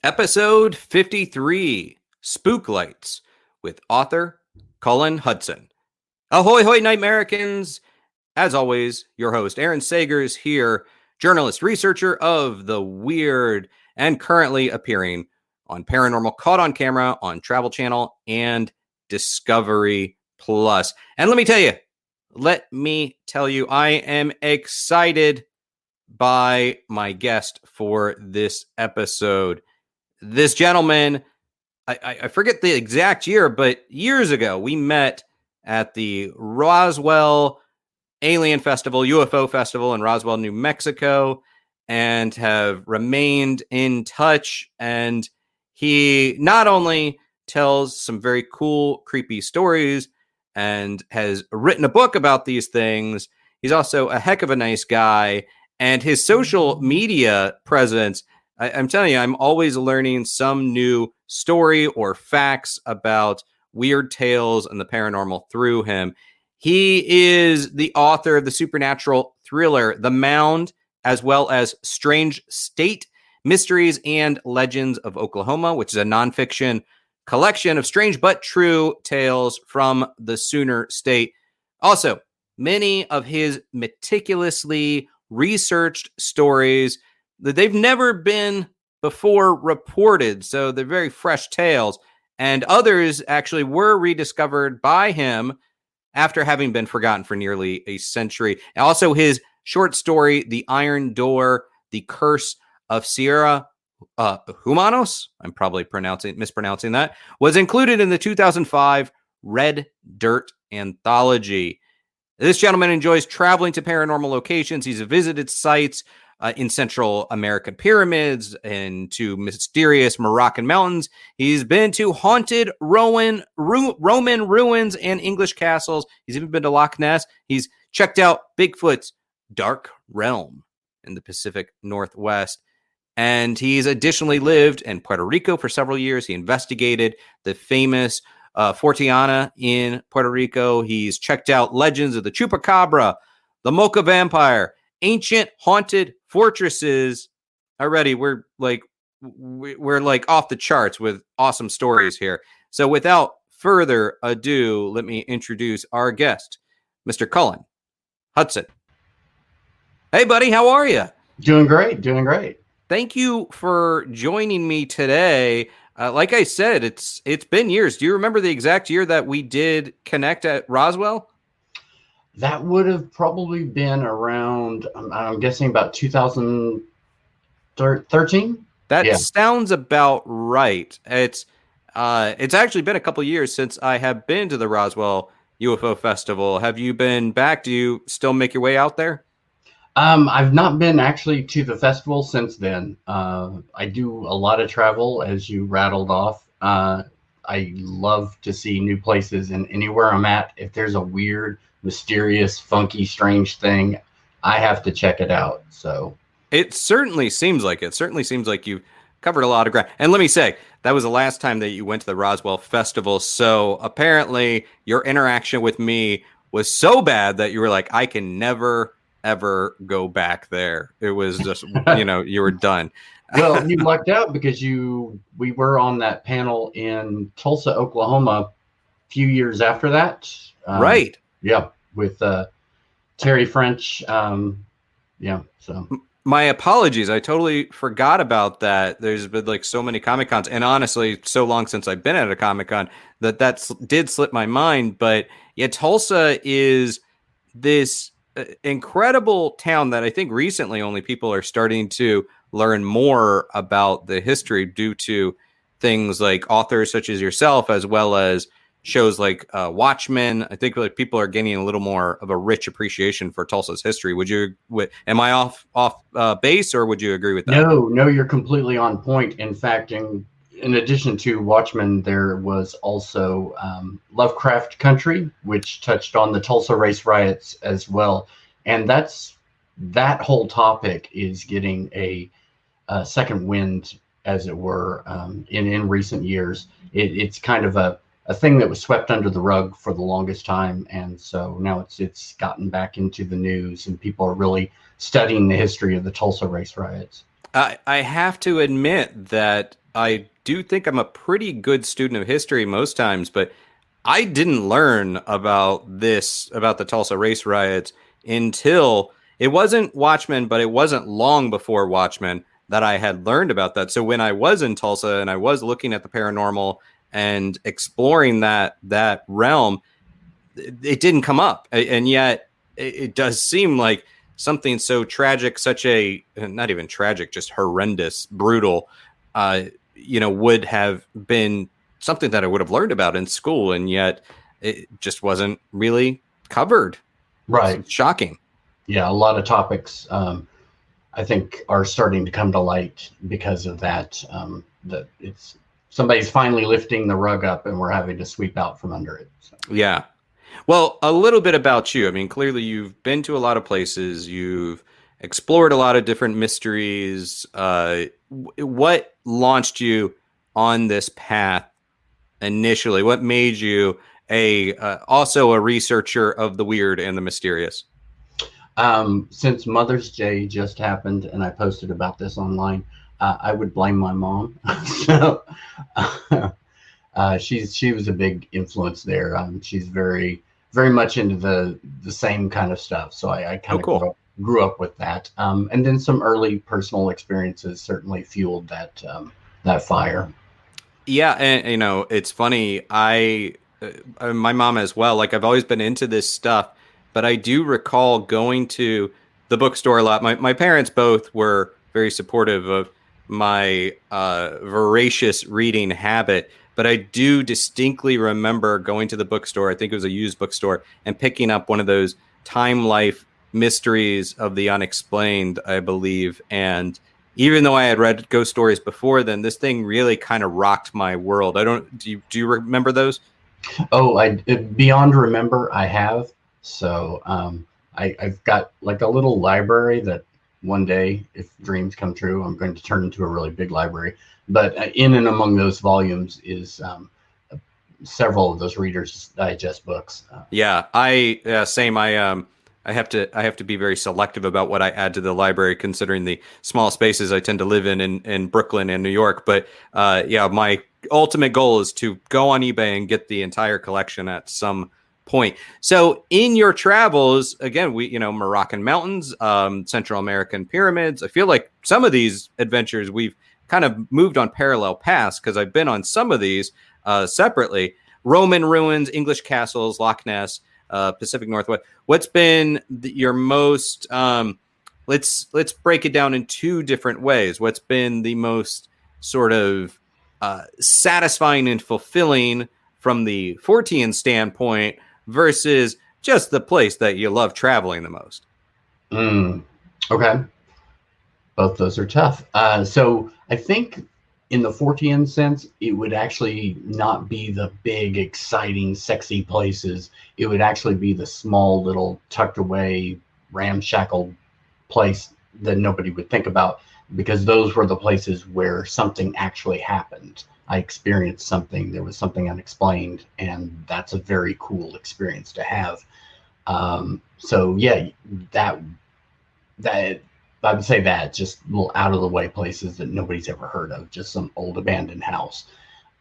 Episode 53, Spook Lights, with author Cullan Hudson. Ahoy, hoy, NightMericans! As always, your host, Aaron Sagers here, journalist, researcher of the weird, and currently appearing on Paranormal Caught on Camera on Travel Channel and Discovery Plus. And let me tell you, I am excited by my guest for this episode. This gentleman, I forget the exact year, but years ago, we met at the Roswell Alien Festival, UFO Festival in Roswell, New Mexico, and have remained in touch. And he not only tells some very cool, creepy stories and has written a book about these things, he's also a heck of a nice guy. And his social media presence, I'm telling you, I'm always learning some new story or facts about weird tales and the paranormal through him. He is the author of the supernatural thriller, The Mound, as well as Strange State, Mysteries and Legends of Oklahoma, which is a nonfiction collection of strange but true tales from the Sooner State. Also, many of his meticulously researched stories that they've never been before reported, so they're very fresh tales, and others actually were rediscovered by him after having been forgotten for nearly a century. Also, his short story, The Iron Door, The Curse of Sierra Jumanos, I'm probably mispronouncing that, was included in the 2005 Red Dirt Anthology. This gentleman enjoys traveling to paranormal locations. He's visited sites in Central American pyramids and to mysterious Moroccan mountains. He's been to haunted Roman ruins and English castles. He's even been to Loch Ness. He's checked out Bigfoot's dark realm in the Pacific Northwest. And he's additionally lived in Puerto Rico for several years. He investigated the famous forteana in Puerto Rico. He's checked out legends of the chupacabra, the Moca Vampire, ancient haunted fortresses. Already, we're like off the charts with awesome stories here. So without further ado, let me introduce our guest, Mr. Cullan Hudson. Hey, buddy, how are you? Doing great. Thank you for joining me today. Like I said, it's been years. Do you remember the exact year that we did connect at Roswell? That would have probably been around, I'm guessing about 2013. That sounds about right. It's actually been a couple years since I have been to the Roswell UFO Festival. Have you been back? Do you still make your way out there? I've not been actually to the festival since then. I do a lot of travel, as you rattled off. I love to see new places, and anywhere I'm at, if there's a weird, mysterious, funky, strange thing, I have to check it out. So it certainly seems like you've covered a lot of ground. And let me say, that was the last time that you went to the Roswell Festival. So apparently your interaction with me was so bad that you were like, I can never ever go back there. It was just, you were done. Well, you lucked out because we were on that panel in Tulsa, Oklahoma, a few years after that. Right. Yeah, with Terry French. So my apologies. I totally forgot about that. There's been like so many Comic-Cons, and honestly, so long since I've been at a Comic-Con that did slip my mind. But yeah, Tulsa is this incredible town that I think recently only people are starting to learn more about the history due to things like authors such as yourself, as well as shows like Watchmen. I think like people are getting a little more of a rich appreciation for Tulsa's history. Am I off base, or would you agree with that? No, you're completely on point. In fact, in addition to Watchmen, there was also Lovecraft Country, which touched on the Tulsa race riots as well. And that whole topic is getting a second wind, as it were, in recent years. It's kind of a thing that was swept under the rug for the longest time, and so now it's gotten back into the news, and people are really studying the history of the Tulsa race riots. I have to admit that I do think I'm a pretty good student of history most times, but I didn't learn about the Tulsa race riots until it wasn't Watchmen, but it wasn't long before Watchmen that I had learned about that. So when I was in Tulsa and I was looking at the paranormal and exploring that realm, it didn't come up, and yet it does seem like something so tragic, such a not even tragic, just horrendous, brutal, would have been something that I would have learned about in school, and yet it just wasn't really covered. Right. It's shocking. Yeah, a lot of topics I think are starting to come to light because of that. That it's somebody's finally lifting the rug up, and we're having to sweep out from under it. So. Yeah. Well, a little bit about you. I mean, clearly you've been to a lot of places. You've explored a lot of different mysteries. What launched you on this path initially? What made you also a researcher of the weird and the mysterious? Since Mother's Day just happened, and I posted about this online, I would blame my mom. So she was a big influence there. She's very much into the same kind of stuff. So I kind of cool. grew up with that. And then some early personal experiences certainly fueled that fire. Yeah, and it's funny. My mom as well. Like I've always been into this stuff, but I do recall going to the bookstore a lot. My parents both were very supportive of my voracious reading habit, but I do distinctly remember going to the bookstore. I think it was a used bookstore, and picking up one of those Time Life mysteries of the unexplained, I believe. And even though I had read ghost stories before then, this thing really kind of rocked my world. Do you remember those? Oh, beyond remember, I have. So I've got like a little library that one day, if dreams come true, I'm going to turn into a really big library. But in and among those volumes is several of those Reader's Digest books. Same. I have to be very selective about what I add to the library, considering the small spaces I tend to live in Brooklyn and New York. But my ultimate goal is to go on eBay and get the entire collection at some point. So in your travels, again, Moroccan mountains, Central American pyramids. I feel like some of these adventures we've kind of moved on parallel paths, because I've been on some of these separately. Roman ruins, English castles, Loch Ness, Pacific Northwest. What's been your most? Let's break it down in two different ways. What's been the most sort of satisfying and fulfilling from the fortean standpoint versus just the place that you love traveling the most? Okay. Both those are tough. So I think in the fortean sense, it would actually not be the big, exciting, sexy places. It would actually be the small, little, tucked away, ramshackle place that nobody would think about, because those were the places where something actually happened. I experienced something. There was something unexplained, and that's a very cool experience to have. So yeah, that I would say that just little out of the way places that nobody's ever heard of, just some old abandoned house.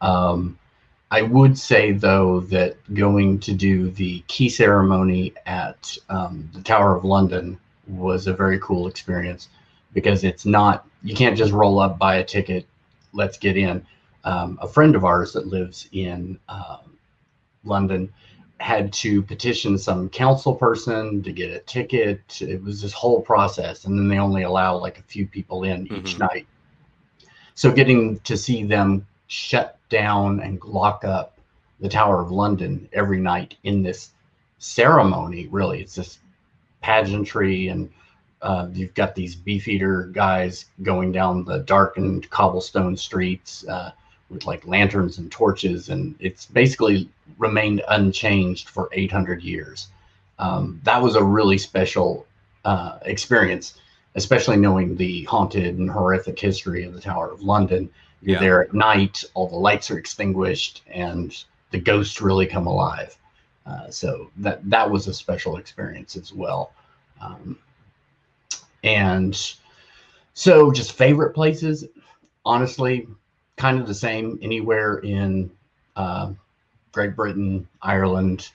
I would say though that going to do the key ceremony at the Tower of London was a very cool experience, because it's not, you can't just roll up, buy a ticket, let's get in. A friend of ours that lives in London had to petition some council person to get a ticket. It was this whole process, and then they only allow like a few people in each night. So getting to see them shut down and lock up the Tower of London every night in this ceremony, really, it's this pageantry, and you've got these beefeater guys going down the darkened cobblestone streets with like lanterns and torches, and it's basically remained unchanged for 800 years. That was a really special experience, especially knowing the haunted and horrific history of the Tower of London. You're there at night, all the lights are extinguished, and the ghosts really come alive. So that was a special experience as well. And So just favorite places, honestly, kind of the same anywhere in Great Britain, Ireland,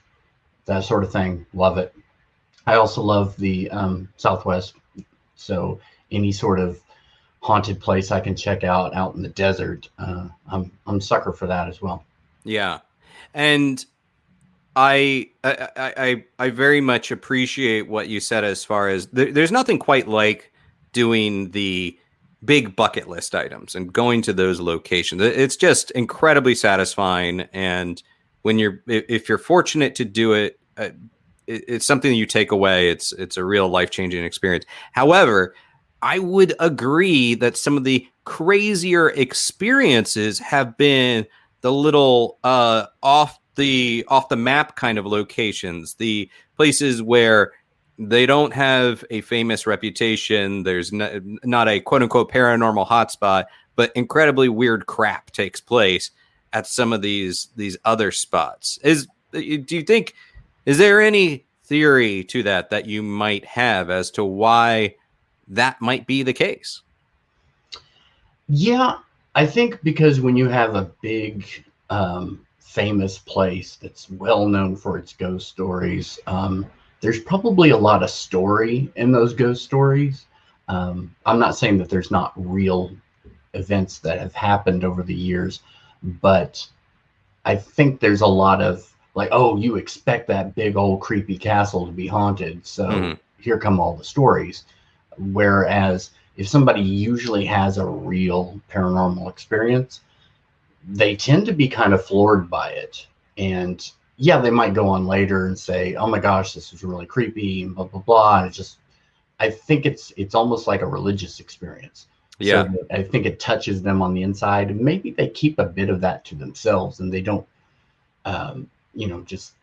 that sort of thing. Love it. I also love the Southwest. So any sort of haunted place I can check out in the desert, I'm sucker for that as well. Yeah. And I very much appreciate what you said as far as there's nothing quite like doing the big bucket list items and going to those locations. It's just incredibly satisfying. And when if you're fortunate to do it, it's something that you take away. It's a real life-changing experience. However, I would agree that some of the crazier experiences have been the little off the map kind of locations, the places where they don't have a famous reputation. There's not a quote unquote paranormal hotspot, but incredibly weird crap takes place at some of these other spots. Do you think, is there any theory to that you might have as to why that might be the case? Yeah, I think because when you have a big famous place that's well known for its ghost stories, there's probably a lot of story in those ghost stories. I'm not saying that there's not real events that have happened over the years, but I think there's a lot of like, oh, you expect that big old creepy castle to be haunted, so here come all the stories. Whereas if somebody usually has a real paranormal experience, they tend to be kind of floored by it. And yeah, they might go on later and say, oh my gosh, this is really creepy and blah, blah, blah. And I think it's almost like a religious experience. Yeah. So I think it touches them on the inside, and maybe they keep a bit of that to themselves and they don't, just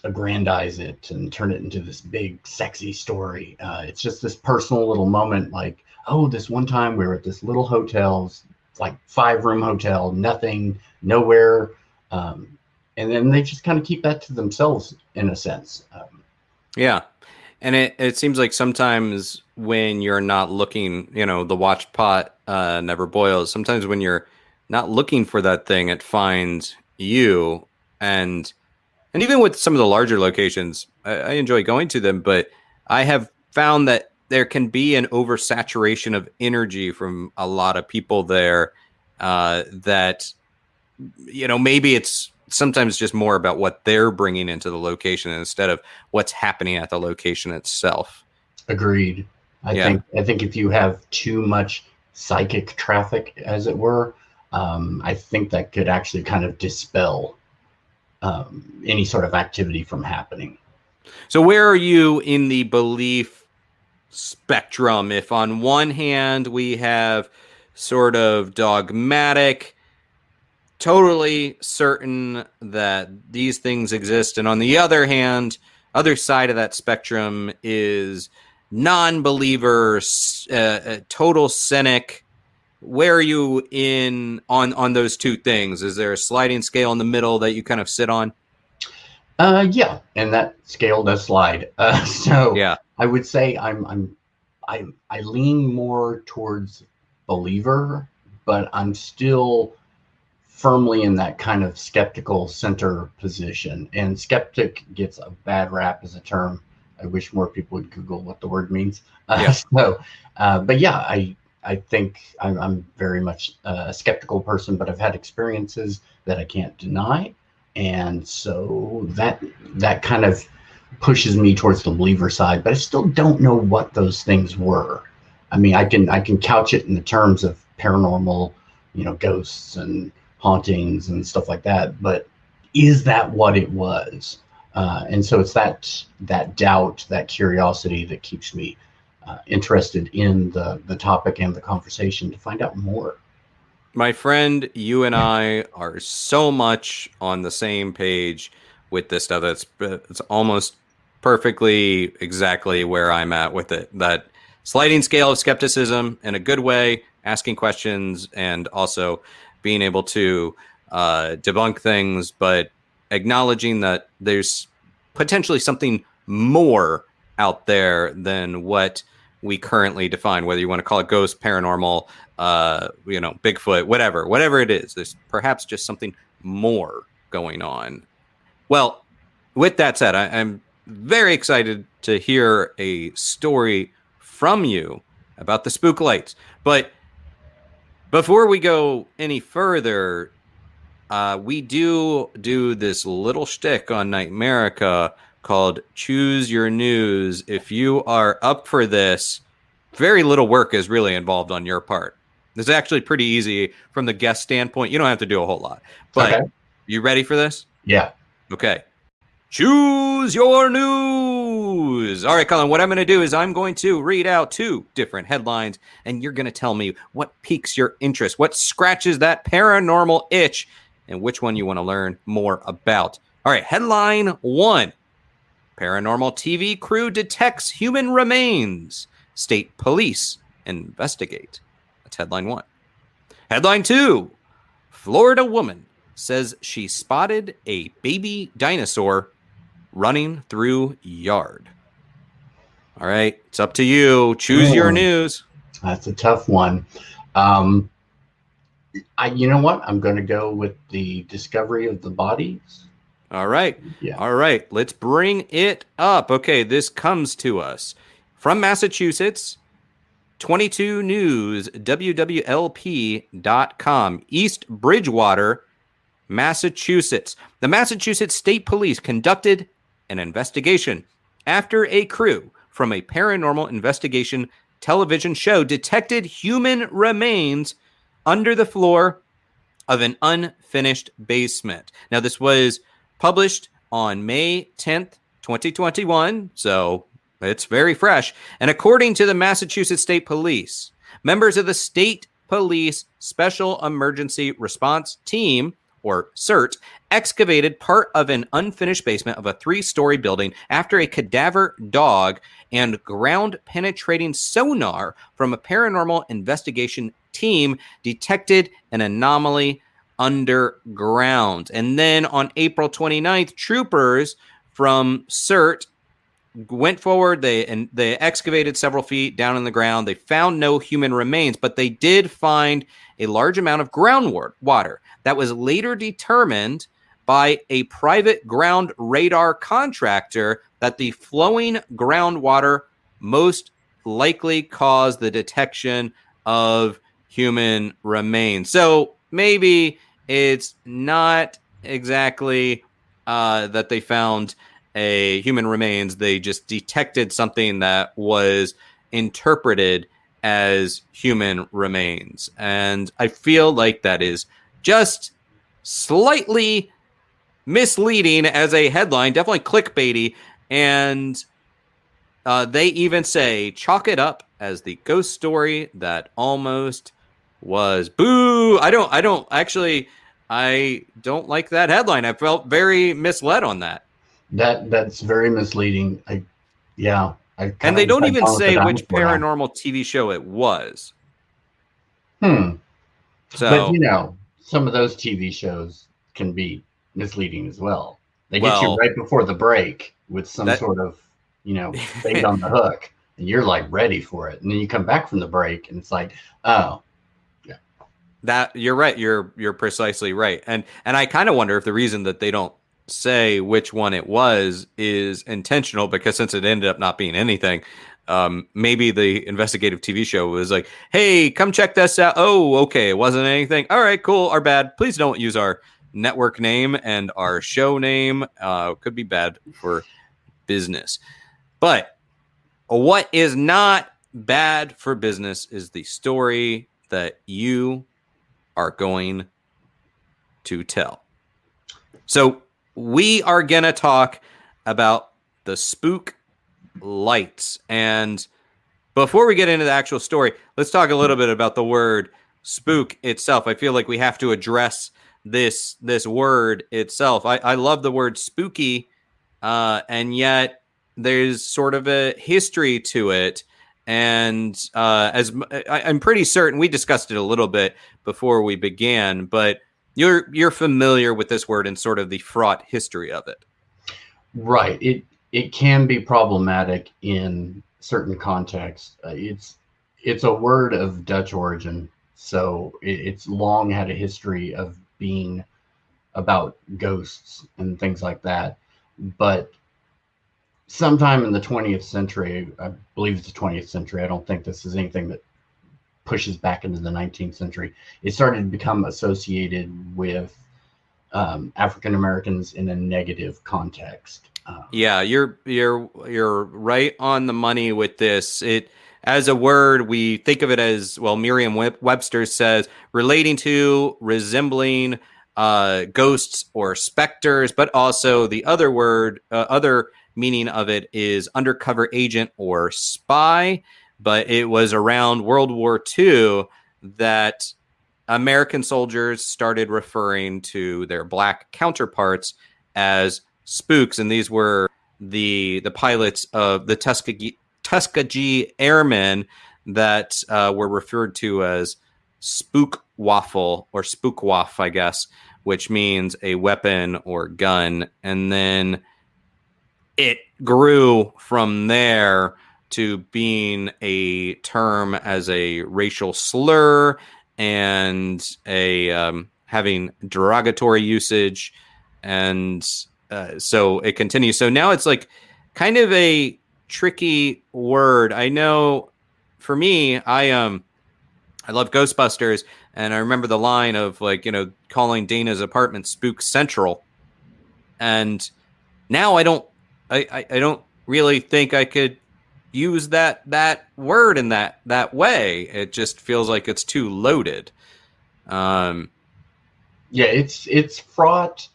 aggrandize it and turn it into this big, sexy story. It's just this personal little moment like, oh, this one time we were at this little hotel, like 5-room hotel, nothing, nowhere. And then they just kind of keep that to themselves in a sense. Yeah. And it seems like sometimes when you're not looking, the watched pot never boils. Sometimes when you're not looking for that thing, it finds you. And even with some of the larger locations, I enjoy going to them, but I have found that there can be an oversaturation of energy from a lot of people there that, maybe it's sometimes just more about what they're bringing into the location instead of what's happening at the location itself. Agreed. I think if you have too much psychic traffic, as it were, I think that could actually kind of dispel any sort of activity from happening. So where are you in the belief spectrum? If on one hand we have sort of dogmatic, totally certain that these things exist, and on the other hand, other side of that spectrum is non-believer, total cynic. Where are you on those two things? Is there a sliding scale in the middle that you kind of sit on? Yeah, and that scale does slide. So yeah, I would say I lean more towards believer, but I'm still firmly in that kind of skeptical center position. And skeptic gets a bad rap as a term. I wish more people would Google what the word means. But yeah, I think I'm very much a skeptical person, but I've had experiences that I can't deny. And so that kind of pushes me towards the believer side, but I still don't know what those things were. I mean, I can couch it in the terms of paranormal, ghosts and hauntings and stuff like that, but is that what it was? And so it's that doubt, that curiosity that keeps me interested in the topic and the conversation to find out more. My friend, you and I are so much on the same page with this stuff. It's almost perfectly exactly where I'm at with it. That sliding scale of skepticism in a good way, asking questions, and also being able to debunk things, but acknowledging that there's potentially something more out there than what we currently define, whether you want to call it ghost, paranormal, Bigfoot, whatever it is. There's perhaps just something more going on. Well, with that said, I'm very excited to hear a story from you about the Spook Lights. But before we go any further, we do this little shtick on NightMerica called Choose Your News. If you are up for this, very little work is really involved on your part. This is actually pretty easy from the guest standpoint. You don't have to do a whole lot. But You ready for this? Yeah. Okay. Choose your news. All right, Cullan, what I'm going to do is I'm going to read out 2 different headlines, and you're going to tell me what piques your interest, what scratches that paranormal itch, and which one you want to learn more about. All right, headline 1. Paranormal TV crew detects human remains. State police investigate. That's headline 1. Headline 2. Florida woman says she spotted a baby dinosaur running through yard. All right, it's up to you. Choose your news. That's a tough one. You know what? I'm going to go with the discovery of the bodies. All right. Yeah. All right, let's bring it up. Okay, this comes to us from Massachusetts. 22 News, WWLP.com, East Bridgewater, Massachusetts. The Massachusetts State Police conducted an investigation after a crew from a paranormal investigation television show detected human remains under the floor of an unfinished basement. Now, this was published on May 10th, 2021, so it's very fresh. And according to the Massachusetts State Police, members of the State Police Special Emergency Response Team, or CERT, excavated part of an unfinished basement of a 3-story building after a cadaver dog and ground-penetrating sonar from a paranormal investigation team detected an anomaly underground. And then on April 29th, troopers from CERT went forward. They excavated several feet down in the ground. They found no human remains, but they did find a large amount of groundwater that was later determined by a private ground radar contractor that the flowing groundwater most likely caused the detection of human remains. So maybe it's not exactly that they found a human remains. They just detected something that was interpreted as human remains. And I feel like that is just slightly misleading as a headline, definitely clickbaity. And they even say, chalk it up as the ghost story that almost was. Boo! I don't like that headline. I felt very misled on that. That's very misleading. And they don't even say which paranormal TV show it was. So, but some of those TV shows can be misleading as well. They get you right before the break with some sort of, bait on the hook, and you're like ready for it. And then you come back from the break and it's like, oh, yeah. That you're right. You're precisely right. And I kind of wonder if the reason that they don't say which one it was is intentional, because since it ended up not being anything, maybe the investigative TV show was like, hey, come check this out. Oh, okay, it wasn't anything. All right, cool. Our bad. Please don't use our network name and our show name. Could be bad for business. But what is not bad for business is the story that you are going to tell. So we are going to talk about the Spook Lights. And before we get into the actual story, let's talk a little bit about the word spook itself. I feel like we have to address this word itself. I love the word spooky, and yet there's sort of a history to it. And I'm pretty certain we discussed it a little bit before we began, but you're familiar with this word and sort of the fraught history of it. Right. It can be problematic in certain contexts. It's a word of Dutch origin, so it's long had a history of being about ghosts and things like that. But sometime in the 20th century, I believe it's the 20th century, I don't think this is anything that pushes back into the 19th century, it started to become associated with African Americans in a negative context. Yeah, you're right on the money with this. It as a word, we think of it as, well, Merriam-Webster says relating to, resembling ghosts or specters, but also the other word, other meaning of it is undercover agent or spy. But it was around World War II that American soldiers started referring to their black counterparts as spooks, and these were the pilots of the Tuskegee Airmen that were referred to as spook waffle or spook waff, I guess, which means a weapon or gun. And then it grew from there to being a term as a racial slur and a having derogatory usage. And so it continues. So now it's like kind of a tricky word. I know for me, I love Ghostbusters, and I remember the line of, like, calling Dana's apartment Spook Central. And now I don't really think I could use that word in that way. It just feels like it's too loaded. Yeah, it's fraught,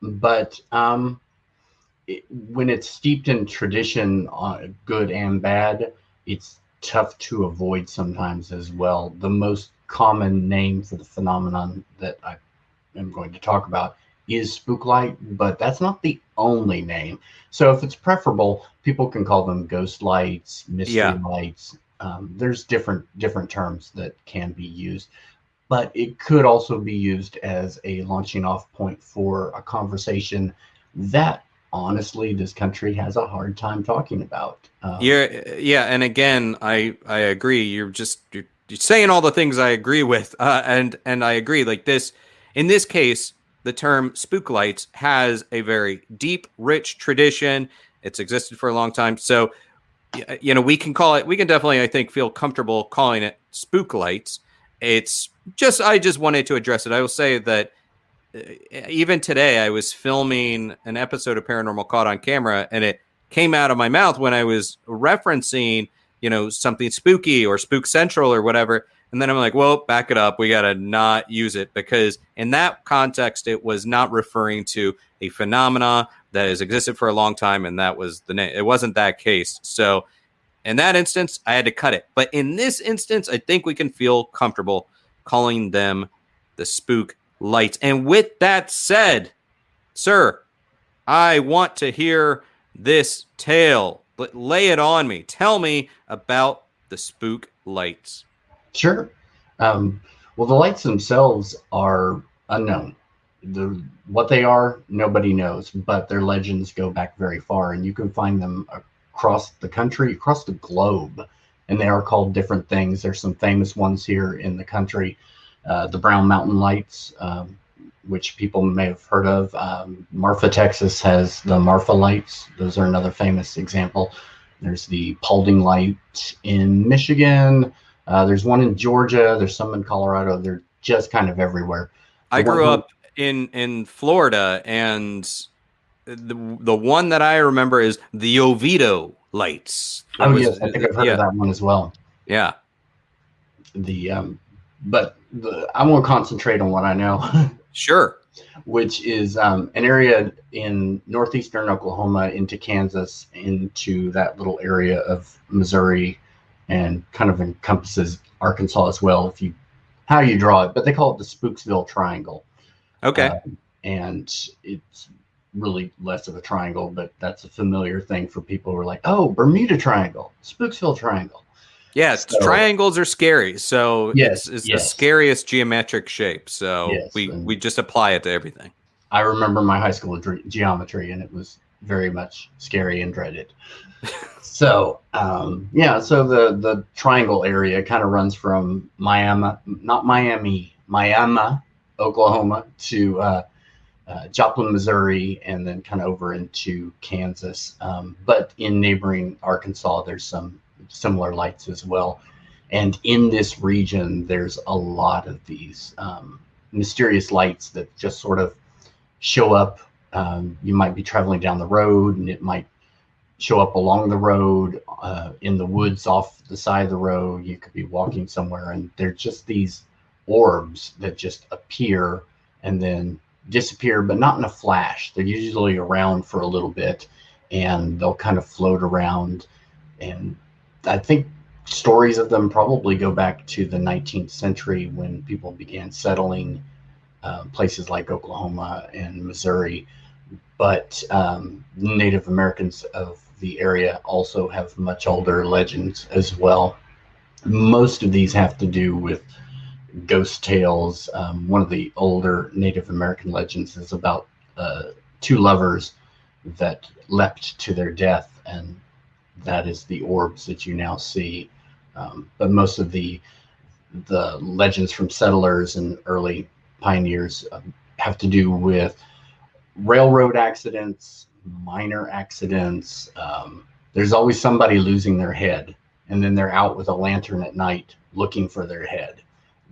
but when it's steeped in tradition, good and bad, it's tough to avoid sometimes as well. The most common name for the phenomenon that I am going to talk about is spook light, but that's not the only name. So if it's preferable, people can call them ghost lights, mystery lights. There's different terms that can be used, but it could also be used as a launching off point for a conversation that, honestly, this country has a hard time talking about. Yeah, and again, I agree. You're saying all the things I agree with, and I agree. Like this, in this case, the term spook lights has a very deep, rich tradition. It's existed for a long time. So, we can call it. We can definitely, I think, feel comfortable calling it spook lights. It's just, I just wanted to address it. I will say that even today, I was filming an episode of Paranormal Caught on Camera, and it came out of my mouth when I was referencing, something spooky or Spook Central or whatever. And then I'm like, well, back it up. We got to not use it, because in that context, it was not referring to a phenomena that has existed for a long time. And that was the name. It wasn't that case. So in that instance, I had to cut it. But in this instance, I think we can feel comfortable calling them the spook lights. And with that said, sir, I want to hear this tale. Lay it on me. Tell me about the spook lights. Sure. Well, the lights themselves are unknown. What they are, nobody knows, but their legends go back very far, and you can find them across the country, across the globe, and they are called different things. There's some famous ones here in the country. The Brown Mountain Lights, which people may have heard of. Marfa, Texas has the Marfa Lights. Those are another famous example. There's the Paulding Light in Michigan. There's one in Georgia. There's some in Colorado. They're just kind of everywhere. I grew up in Florida, and the one that I remember is the Oviedo Lights. Yes, I think I've heard of that one as well. Yeah. But I want to concentrate on what I know. Sure. Which is an area in northeastern Oklahoma into Kansas, into that little area of Missouri, and kind of encompasses Arkansas as well, how you draw it. But they call it the Spooksville Triangle. Okay. And it's really less of a triangle, but that's a familiar thing for people who are like, oh, Bermuda Triangle, Spooksville Triangle. Yeah, triangles are scary. So it's the scariest geometric shape. So we just apply it to everything. I remember my high school geometry, and it was very much scary and dreaded. So so the triangle area kind of runs from Miami, Oklahoma to Joplin, Missouri, and then kind of over into Kansas. But in neighboring Arkansas, there's some similar lights as well. And in this region, there's a lot of these mysterious lights that just sort of show up. You might be traveling down the road, and it might show up along the road, in the woods off the side of the road. You could be walking somewhere, and they're just these orbs that just appear and then disappear, but not in a flash. They're usually around for a little bit, and they'll kind of float around. And I think stories of them probably go back to the 19th century when people began settling places like Oklahoma and Missouri. But Native Americans of the area also have much older legends as well. Most of these have to do with ghost tales. One of the older Native American legends is about two lovers that leapt to their death, and that is the orbs that you now see. But most of the legends from settlers and early pioneers have to do with railroad accidents, minor accidents. There's always somebody losing their head, and then they're out with a lantern at night looking for their head.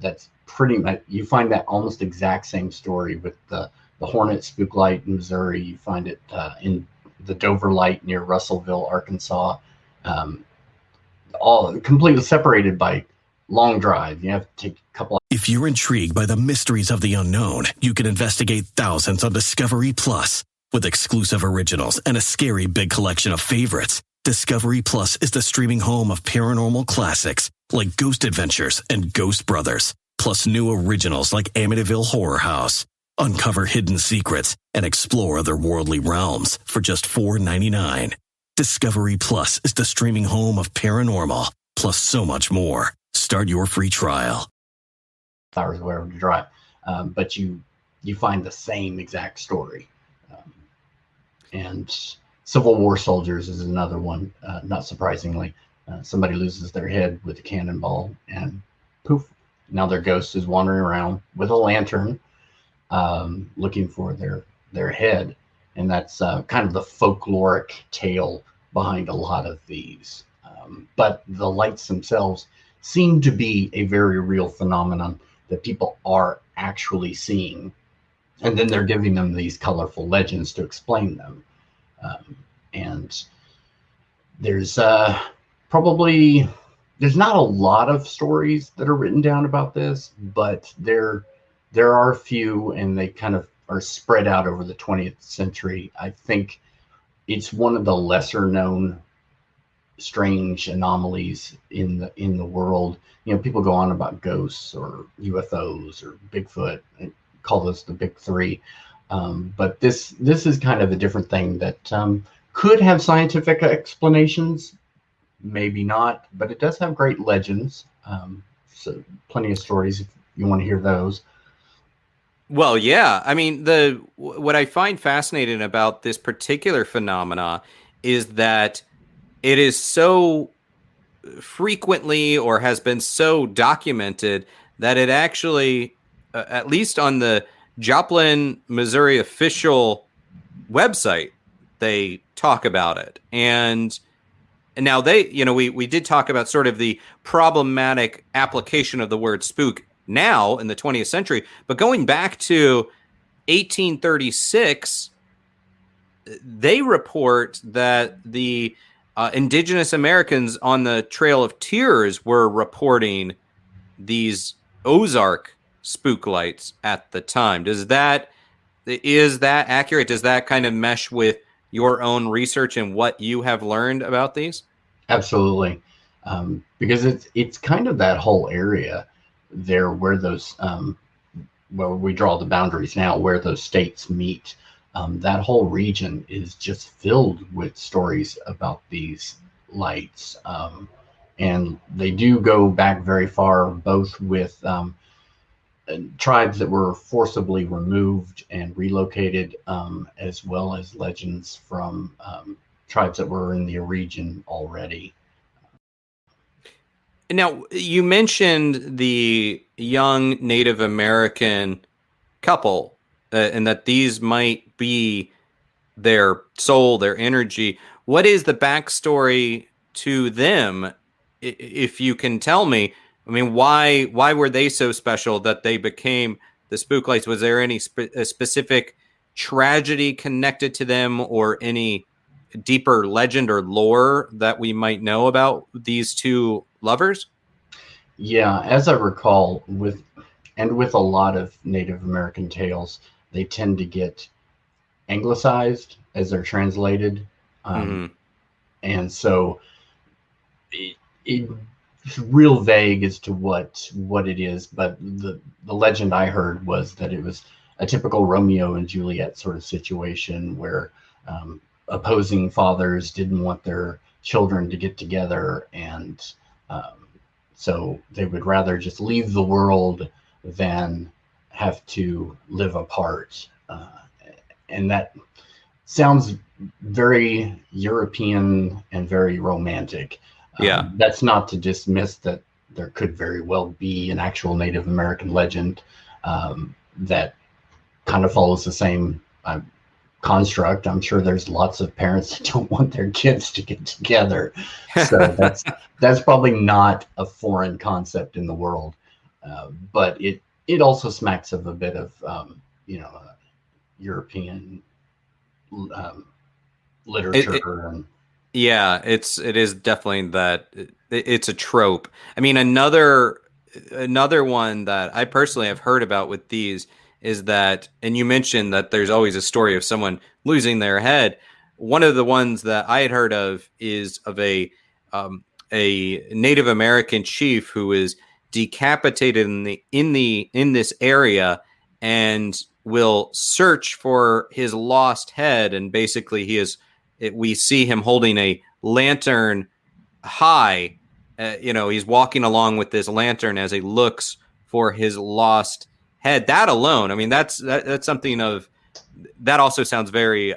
That's pretty much, you find that almost exact same story with the Hornet Spook Light in Missouri. You find it in the Dover Light near Russellville, Arkansas. All completely separated by long drive. You have to take a couple. If you're intrigued by the mysteries of the unknown, you can investigate thousands on Discovery Plus. With exclusive originals and a scary big collection of favorites, Discovery Plus is the streaming home of paranormal classics like Ghost Adventures and Ghost Brothers, plus new originals like Amityville Horror House. Uncover hidden secrets and explore otherworldly realms for just $4.99. Discovery Plus is the streaming home of paranormal, plus so much more. Start your free trial. Hours, wherever to drive, but you find the same exact story. And Civil War soldiers is another one. Not surprisingly, somebody loses their head with a cannonball, and poof, now their ghost is wandering around with a lantern, looking for their head. And that's kind of the folkloric tale behind a lot of these. But the lights themselves seem to be a very real phenomenon that people are actually seeing. And then they're giving them these colorful legends to explain them. And there's not a lot of stories that are written down about this, but there are a few, and they kind of are spread out over the 20th century. I think it's one of the lesser known strange anomalies in the world. You know, people go on about ghosts or UFOs or Bigfoot and call those the big three. But this is kind of a different thing that could have scientific explanations, maybe not, but it does have great legends. So plenty of stories if you want to hear those. Well, yeah. I mean, what I find fascinating about this particular phenomena is that it is so frequently, or has been so documented, that it actually, at least on the Joplin, Missouri official website, they talk about it. And now we did talk about sort of the problematic application of the word spook now in the 20th century, but going back to 1836, they report that the indigenous Americans on the Trail of Tears were reporting these Ozark spook lights at the time. Is that accurate? Does that kind of mesh with your own research and what you have learned about these? Absolutely. Because it's kind of that whole area there where those, where we draw the boundaries now, where those states meet. That whole region is just filled with stories about these lights. And they do go back very far, both with tribes that were forcibly removed and relocated, as well as legends from tribes that were in the region already. Now, you mentioned the young Native American couple, and that these might be their soul, their energy. What is the backstory to them, if you can tell me? I mean, why were they so special that they became the Spook Lights? Was there any specific tragedy connected to them, or any deeper legend or lore that we might know about these two lovers? Yeah, as I recall, with a lot of Native American tales, they tend to get anglicized as they're translated, and so it's real vague as to what it is. But the legend I heard was that it was a typical Romeo and Juliet sort of situation where opposing fathers didn't want their children to get together, and so they would rather just leave the world than have to live apart. And that sounds very European and very romantic. Yeah. That's not to dismiss that there could very well be an actual Native American legend that kind of follows the same construct. I'm sure there's lots of parents that don't want their kids to get together. So that's probably not a foreign concept in the world. But it also smacks of a bit of, European literature. Yeah, it is definitely that. It's a trope. I mean, another one that I personally have heard about with these is that, and you mentioned that there's always a story of someone losing their head. One of the ones that I had heard of is of a Native American chief who is decapitated in this area, and will search for his lost head. And basically we see him holding a lantern high. He's walking along with this lantern as he looks for his lost head. That alone, I mean, that's something of that also sounds very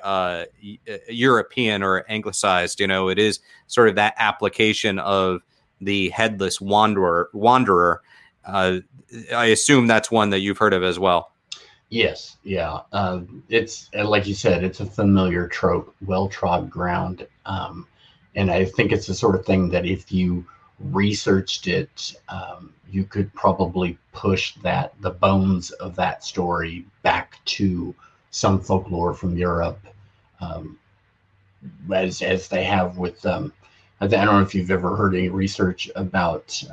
European or anglicized. It is sort of that application of the headless wanderer. I assume that's one that you've heard of as well. Yes, yeah. It's like you said, it's a familiar trope, well-trod ground, and I think it's the sort of thing that if you researched it, you could probably push the bones of that story back to some folklore from Europe, as they have with. I don't know if you've ever heard any research about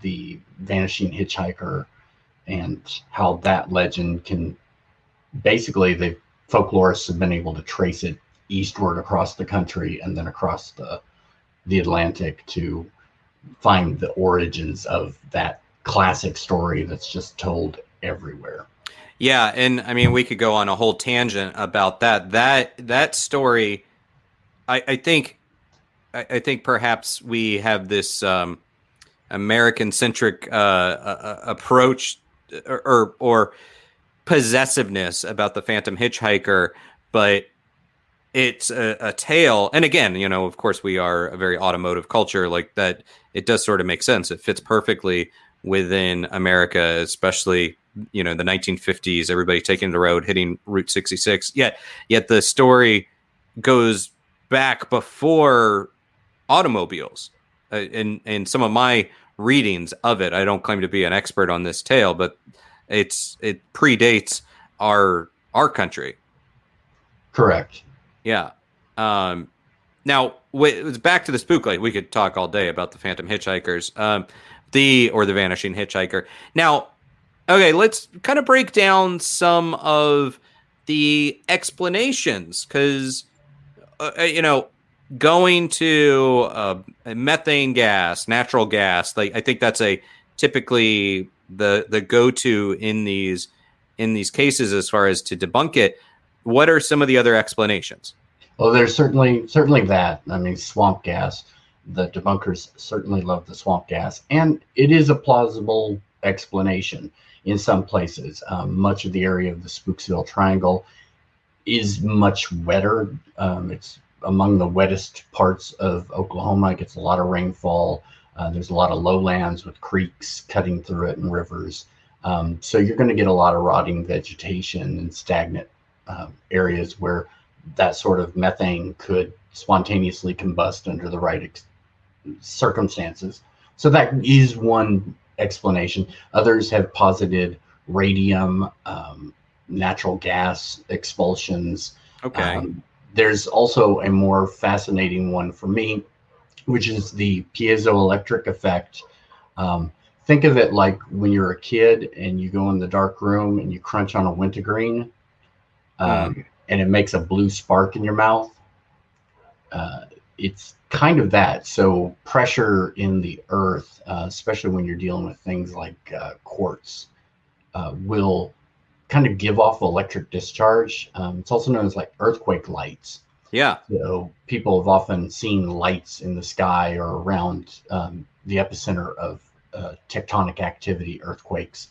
the Vanishing Hitchhiker, and how that legend can basically, the folklorists have been able to trace it eastward across the country and then across the Atlantic to find the origins of that classic story that's just told everywhere. Yeah, and I mean, we could go on a whole tangent about that story. I think perhaps we have this American-centric approach or possessiveness about the Phantom Hitchhiker, but it's a tale. And again, of course, we are a very automotive culture, like that. It does sort of make sense. It fits perfectly within America, especially the 1950s. Everybody taking the road, hitting Route 66. Yet the story goes back before automobiles. In some of my readings of it, I don't claim to be an expert on this tale, but it predates our country. Correct. Yeah. Now, back to the Spook Light. We could talk all day about the Phantom Hitchhikers, the Vanishing Hitchhiker. Now, okay, let's kind of break down some of the explanations, because going to methane gas, natural gas, I think that's typically the go-to in these cases as far as to debunk it. What are some of the other explanations? Well, there's certainly that. I mean, swamp gas. The debunkers certainly love the swamp gas, and it is a plausible explanation. in some places. Much of the area of the Spooksville Triangle is much wetter. It's among the wettest parts of Oklahoma. It gets a lot of rainfall. There's a lot of lowlands with creeks cutting through it and rivers. So you're going to get a lot of rotting vegetation and stagnant areas where that sort of methane could spontaneously combust under the right circumstances. So that is one explanation. Others have posited radium, natural gas expulsions. Okay. There's also a more fascinating one for me, which is the piezoelectric effect. Think of it like when you're a kid and you go in the dark room and you crunch on a wintergreen, and it makes a blue spark in your mouth. It's kind of that. So pressure in the earth, especially when you're dealing with things like quartz, will kind of give off electric discharge. It's also known as like earthquake lights. Yeah. So people have often seen lights in the sky or around the epicenter of tectonic activity, earthquakes.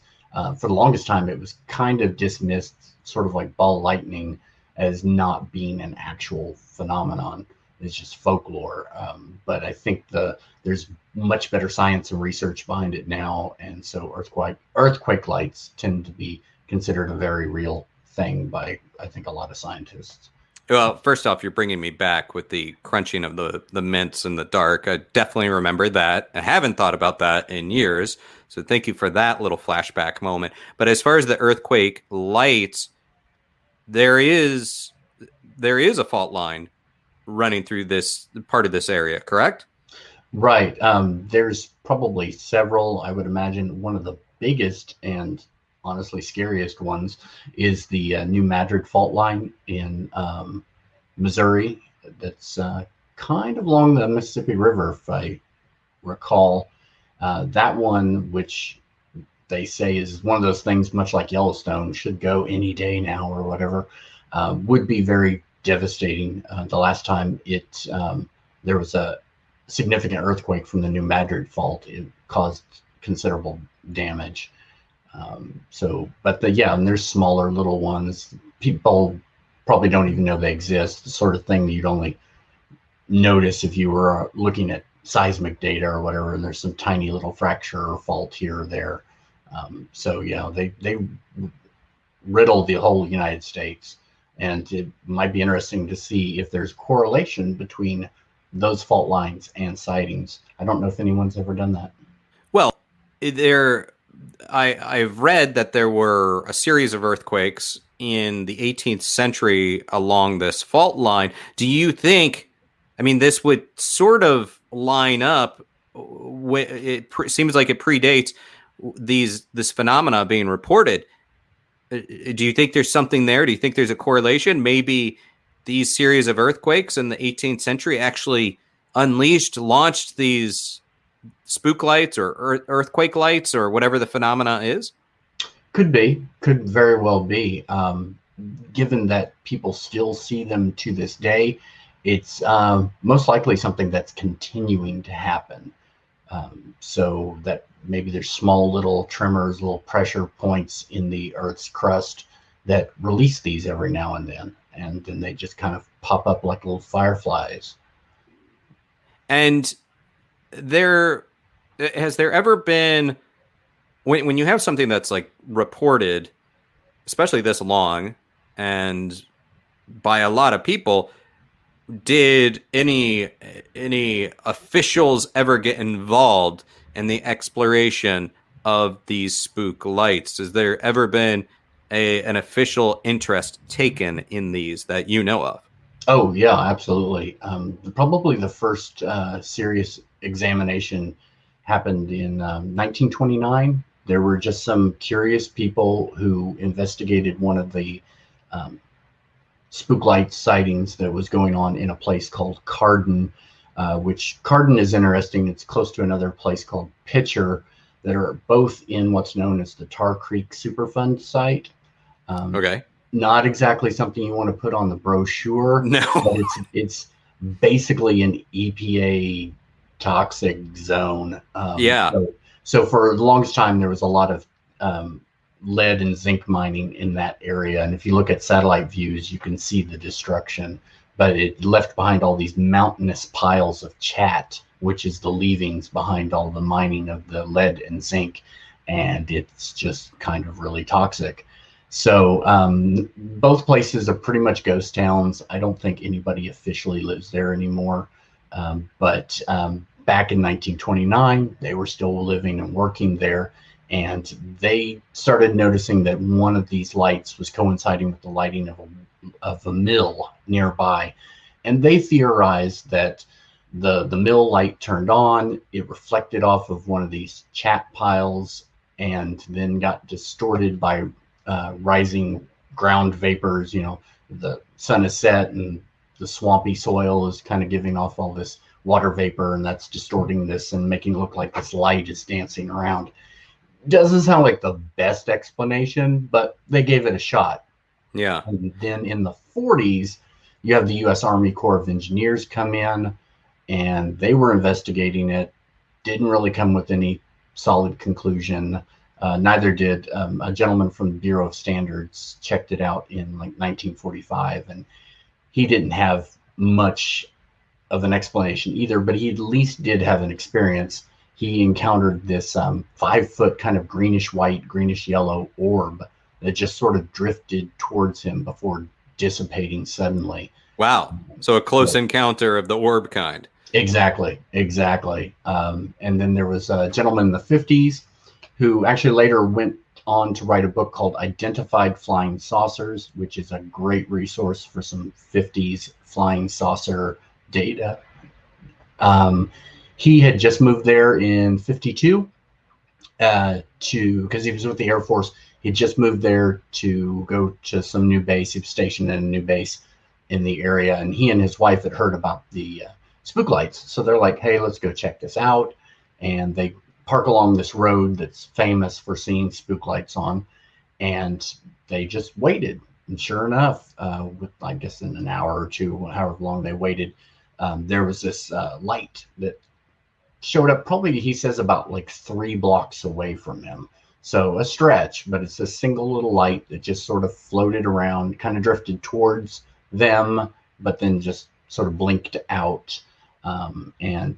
For the longest time, it was kind of dismissed, sort of like ball lightning, as not being an actual phenomenon. It's just folklore. But I think there's much better science and research behind it now. And so earthquake lights tend to be considered a very real thing by, I think, a lot of scientists. Well, first off, you're bringing me back with the crunching of the mints in the dark. I definitely remember that. I haven't thought about that in years. So thank you for that little flashback moment. But as far as the earthquake lights, there is a fault line running through this part of this area, correct? Right. There's probably several. I would imagine one of the biggest and honestly scariest ones is the New Madrid fault line in Missouri. That's kind of along the Mississippi River, if I recall. That one, which they say is one of those things, much like Yellowstone, should go any day now or whatever, would be very devastating. The last time there was a significant earthquake from the New Madrid fault, it caused considerable damage. And there's smaller little ones. People probably don't even know they exist. The sort of thing that you'd only notice if you were looking at seismic data or whatever, and there's some tiny little fracture or fault here or there. They riddle the whole United States, and it might be interesting to see if there's correlation between those fault lines and sightings. I don't know if anyone's ever done that. Well, I've read that there were a series of earthquakes in the 18th century along this fault line. Do you think, this would sort of line up, seems like it predates this phenomena being reported. Do you think there's something there? Do you think there's a correlation? Maybe these series of earthquakes in the 18th century actually launched these spook lights or earthquake lights or whatever the phenomena is? Could very well be. Given that people still see them to this day, it's most likely something that's continuing to happen. So that maybe there's small little tremors, little pressure points in the Earth's crust that release these every now and then they just kind of pop up like little fireflies. And has there ever been, when you have something that's like reported, especially this long and by a lot of people, did any officials ever get involved in the exploration of these spook lights? Has there ever been an official interest taken in these that you know of? Oh yeah, absolutely. Probably the first serious examination happened in 1929. There were just some curious people who investigated one of the spook light sightings that was going on in a place called Carden, which Carden is interesting. It's close to another place called Pitcher that are both in what's known as the Tar Creek Superfund site. Okay. Not exactly something you want to put on the brochure. No. But it's basically an EPA toxic zone. Yeah. So for the longest time, there was a lot of lead and zinc mining in that area. And if you look at satellite views, you can see the destruction. But it left behind all these mountainous piles of chat, which is the leavings behind all the mining of the lead and zinc. And it's just kind of really toxic. So both places are pretty much ghost towns. I don't think anybody officially lives there anymore. But back in 1929, they were still living and working there. And they started noticing that one of these lights was coinciding with the lighting of a mill nearby. And they theorized that the mill light turned on, it reflected off of one of these chat piles, and then got distorted by rising ground vapors. You know, the sun is set and the swampy soil is kind of giving off all this water vapor, and that's distorting this and making it look like this light is dancing around. Doesn't sound like the best explanation, but they gave it a shot. Yeah. And then in the 40s, you have the U.S. Army Corps of Engineers come in, and they were investigating it. Didn't really come with any solid conclusion. Neither did a gentleman from the Bureau of Standards. Checked it out in like 1945, and he didn't have much of an explanation either, but he at least did have an experience. He encountered this 5-foot kind of greenish white, greenish yellow orb that just sort of drifted towards him before dissipating suddenly. Wow. So a close encounter of the orb kind. Exactly. And then there was a gentleman in the 50s who actually later went on to write a book called Identified Flying Saucers, which is a great resource for some 50s flying saucer data. He had just moved there in 52 because he was with the Air Force. He just moved there to go to some new base. He was stationed at a new base in the area, and he and his wife had heard about the spook lights. So they're like, hey, let's go check this out. And they park along this road that's famous for seeing spook lights on, and they just waited. And sure enough, with I guess in an hour or two, however long they waited, there was this light that showed up probably, he says, about like 3 blocks away from him. So a stretch, but it's a single little light that just sort of floated around, kind of drifted towards them, but then just sort of blinked out. And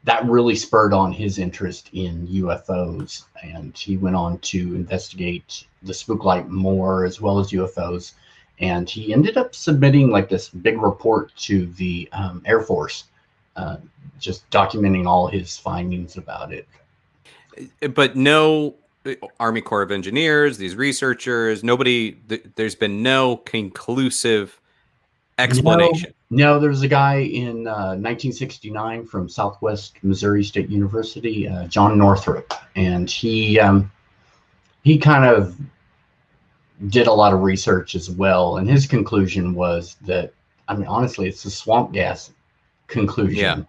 that really spurred on his interest in UFOs. And he went on to investigate the spook light more, as well as UFOs. And he ended up submitting like this big report to the Air Force, just documenting all his findings about it. But no Army Corps of Engineers, these researchers, nobody, there's been no conclusive explanation. No, there was a guy in 1969 from Southwest Missouri State University, John Northrop, and he kind of did a lot of research as well. And his conclusion was that, I mean, honestly, it's a swamp gas conclusion,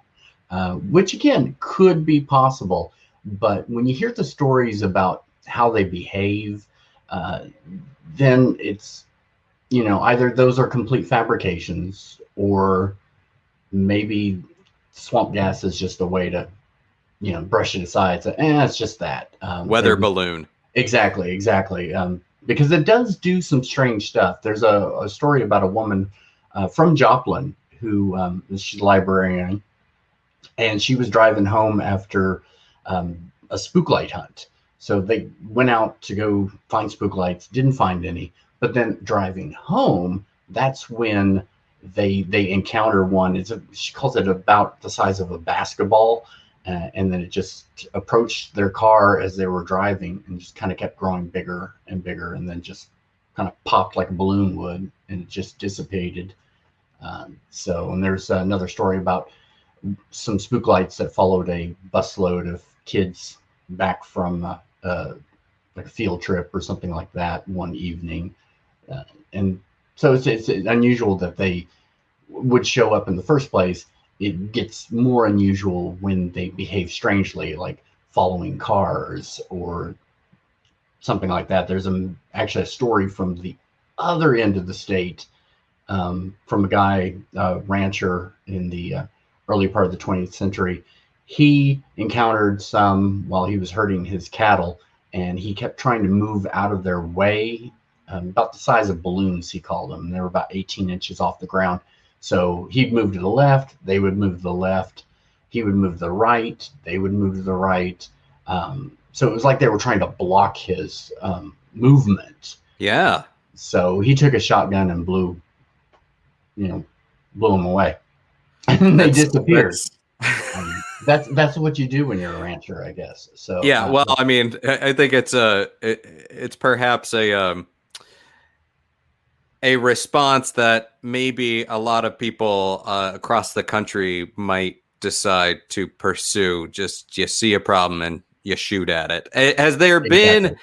which again could be possible. But when you hear the stories about how they behave, then it's, you know, either those are complete fabrications, or maybe swamp gas is just a way to, you know, brush it aside. So, it's just that. Weather balloon. Exactly. Because it does do some strange stuff. There's a story about a woman from Joplin who she's a librarian, and she was driving home after a spook light hunt. So they went out to go find spook lights, didn't find any, but then driving home, that's when they encounter one. She calls it about the size of a basketball, and then it just approached their car as they were driving and just kind of kept growing bigger and bigger, and then just kind of popped like a balloon would, and it just dissipated. And there's another story about some spook lights that followed a busload of kids back from like a field trip or something like that one evening. And so it's unusual that they would show up in the first place. It gets more unusual when they behave strangely, like following cars or something like that. There's actually a story from the other end of the state, from a guy, rancher in the early part of the 20th century. He encountered some while he was herding his cattle, and he kept trying to move out of their way, about the size of balloons, he called them. They were about 18 inches off the ground. So he'd move to the left, they would move to the left, he would move to the right, they would move to the right. So it was like they were trying to block his movement. Yeah. So he took a shotgun and blew them away. And they disappeared. That's what you do when you're a rancher, I guess. So yeah, well, I mean, I think it's perhaps a response that maybe a lot of people across the country might decide to pursue. Just you see a problem and you shoot at it. Has there been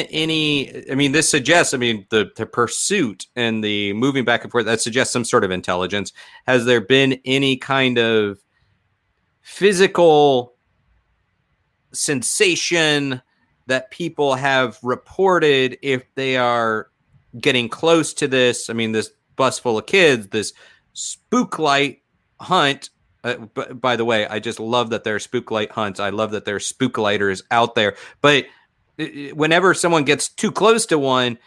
any? I mean, this suggests. I mean, the pursuit and the moving back and forth, that suggests some sort of intelligence. Has there been any kind of physical sensation that people have reported if they are getting close to this? I mean, this bus full of kids, this spook light hunt. By the way, I just love that there are spook light hunts. I love that there are spook lighters out there. But whenever someone gets too close to one,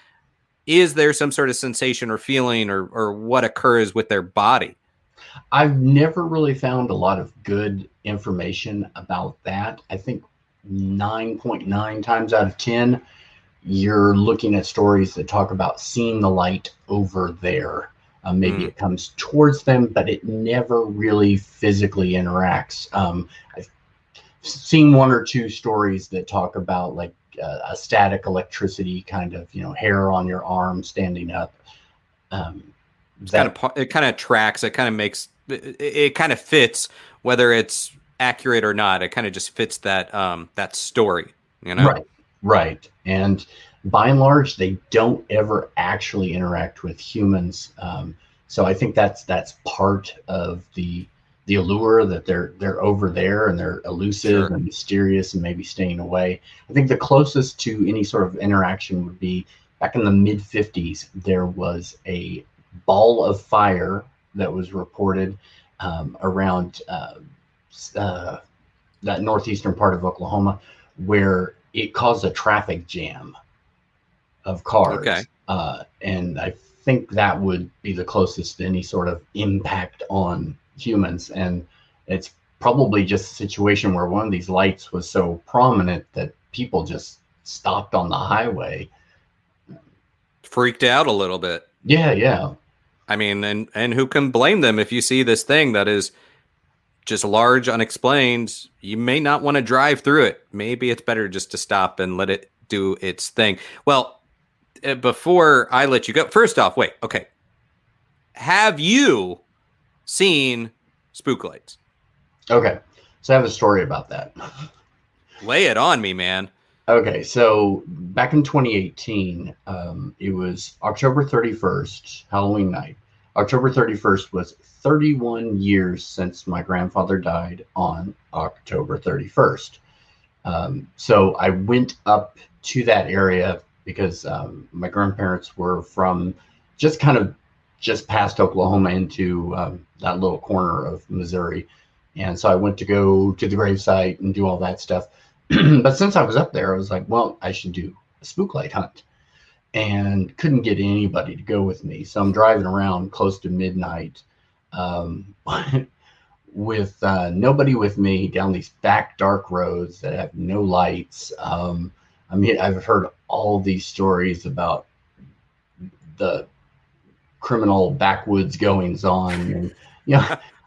is there some sort of sensation or feeling or what occurs with their body? I've never really found a lot of good information about that. I think 9.9 times out of 10, you're looking at stories that talk about seeing the light over there. Maybe it comes towards them, but it never really physically interacts. I've seen one or two stories that talk about like a static electricity kind of, hair on your arm standing up. It kind of tracks. It kind of makes it kind of fits, whether it's accurate or not. It kind of just fits that that story, Right. And by and large, they don't ever actually interact with humans. So I think that's part of the allure, that they're over there and they're elusive and mysterious and maybe staying away. I think the closest to any sort of interaction would be back in the mid 50s. There was a ball of fire that was reported around that northeastern part of Oklahoma, where it caused a traffic jam of cars. Okay. And I think that would be the closest to any sort of impact on humans. And it's probably just a situation where one of these lights was so prominent that people just stopped on the highway. Freaked out a little bit. Yeah. I mean, and who can blame them? If you see this thing that is just large, unexplained, you may not want to drive through it. Maybe it's better just to stop and let it do its thing. Well, before I let you go, first off, wait, okay. Have you seen spook lights? Okay, so I have a story about that. Lay it on me, man. Okay, so back in 2018, it was October 31st, Halloween night. October 31st was 31 years since my grandfather died on October 31st. So I went up to that area because my grandparents were from just past Oklahoma into that little corner of Missouri. And so I went to go to the gravesite and do all that stuff. But since I was up there, I was like, well, I should do a spook light hunt. And couldn't get anybody to go with me. So I'm driving around close to midnight with nobody with me down these back dark roads that have no lights. I mean, I've heard all these stories about the criminal backwoods goings on. And,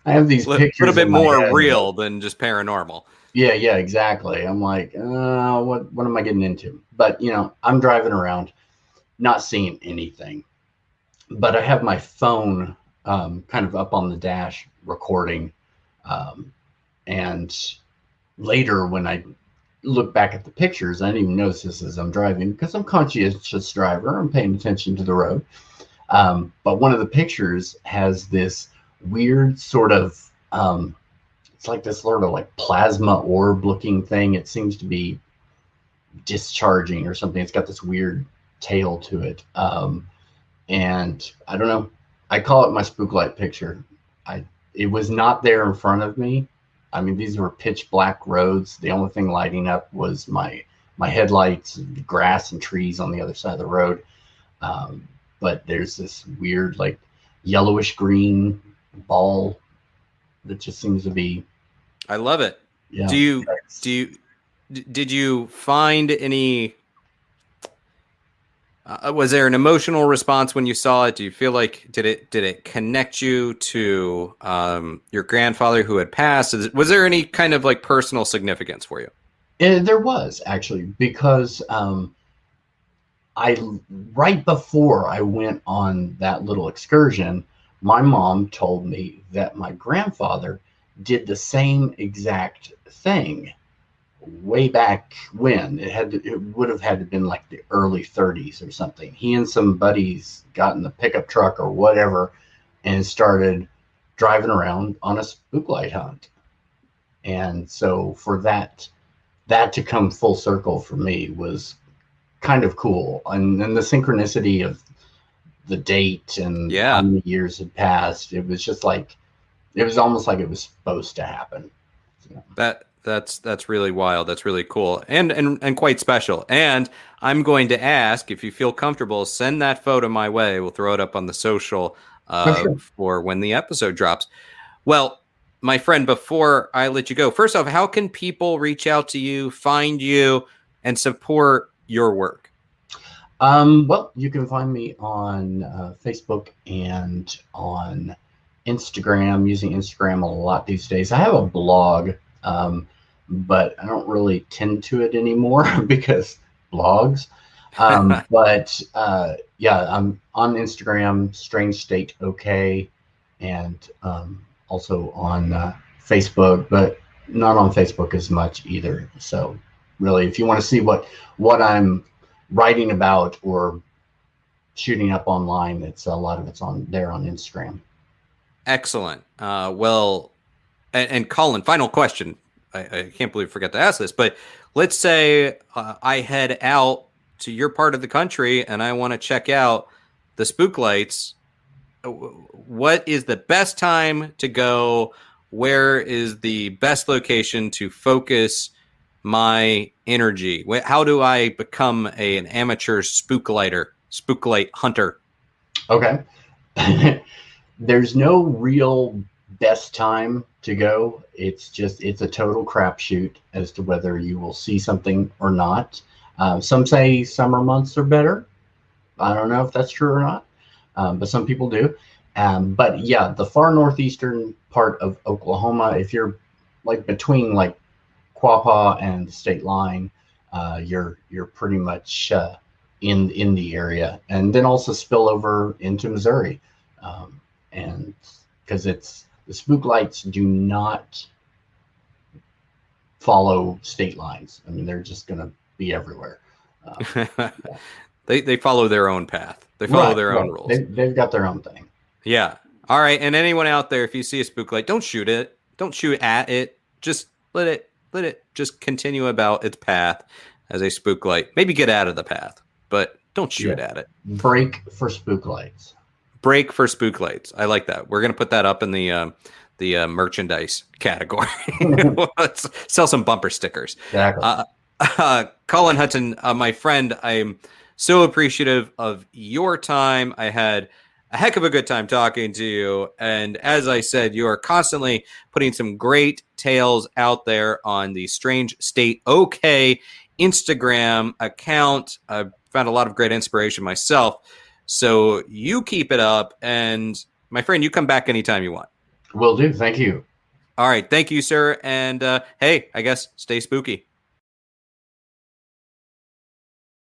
I have these pictures. A little bit more real than just paranormal. Yeah, exactly. I'm like, what am I getting into? But, I'm driving around, not seeing anything. But I have my phone kind of up on the dash recording. And later when I look back at the pictures, I didn't even notice this as I'm driving because I'm a conscientious driver. I'm paying attention to the road. But one of the pictures has this weird sort of, it's like this sort of like plasma orb looking thing. It seems to be discharging or something. It's got this weird tail to it. And I don't know. I call it my spook light picture. It was not there in front of me. I mean, these were pitch black roads. The only thing lighting up was my my headlights, and grass and trees on the other side of the road. But there's this weird, like, yellowish green ball that just seems to be. I love it. Yeah. Did you find any? Was there an emotional response when you saw it? Do you feel like did it connect you to your grandfather who had passed? Was there any kind of like personal significance for you? There was, actually, because right before I went on that little excursion, my mom told me that my grandfather did the same exact thing way back when. It would have had to been like the early 30s or something. He and some buddies got in the pickup truck or whatever and started driving around on a spook light hunt. And so for that to come full circle for me was kind of cool. And then the synchronicity of the date and how many years had passed, it was just like, it was almost like it was supposed to happen. That's really wild. That's really cool and quite special. And I'm going to ask if you feel comfortable, send that photo my way. We'll throw it up on the social for when the episode drops. Well, my friend, before I let you go, first off, how can people reach out to you, find you, and support your work? Well, you can find me on Facebook and on Instagram, using Instagram a lot these days. I have a blog, but I don't really tend to it anymore because blogs. But yeah, I'm on Instagram, Strange State OK, and also on Facebook, but not on Facebook as much either. So really, if you want to see what I'm writing about or shooting up online, it's a lot of it's on there on Instagram. Excellent. Well, and Cullan, final question. I can't believe I forgot to ask this, but let's say I head out to your part of the country and I want to check out the spook lights. What is the best time to go? Where is the best location to focus my energy? How do I become an amateur spook light hunter? Okay. There's no real best time to go. It's a total crapshoot as to whether you will see something or not. Some say summer months are better. I don't know if that's true or not, but some people do. But yeah, the far northeastern part of Oklahoma, if you're like between like Quapaw and the state line, you're pretty much in the area, and then also spill over into Missouri, and because the spook lights do not follow state lines. I mean, they're just going to be everywhere. Yeah. They follow their own path. They follow their own rules. They've got their own thing. Yeah. All right. And anyone out there, if you see a spook light, don't shoot it. Don't shoot at it. Just let it just continue about its path as a spook light. Maybe get out of the path, but don't shoot at it. Break for spook lights. Break for spook lights. I like that. We're going to put that up in the merchandise category. Let's sell some bumper stickers. Exactly. Cullan Hudson, my friend, I'm so appreciative of your time. I had a heck of a good time talking to you. And as I said, you are constantly putting some great tales out there on the Strange State OK Instagram account. I've found a lot of great inspiration myself. So you keep it up. And my friend, you come back anytime you want. Will do. Thank you. All right. Thank you, sir. And hey, I guess stay spooky.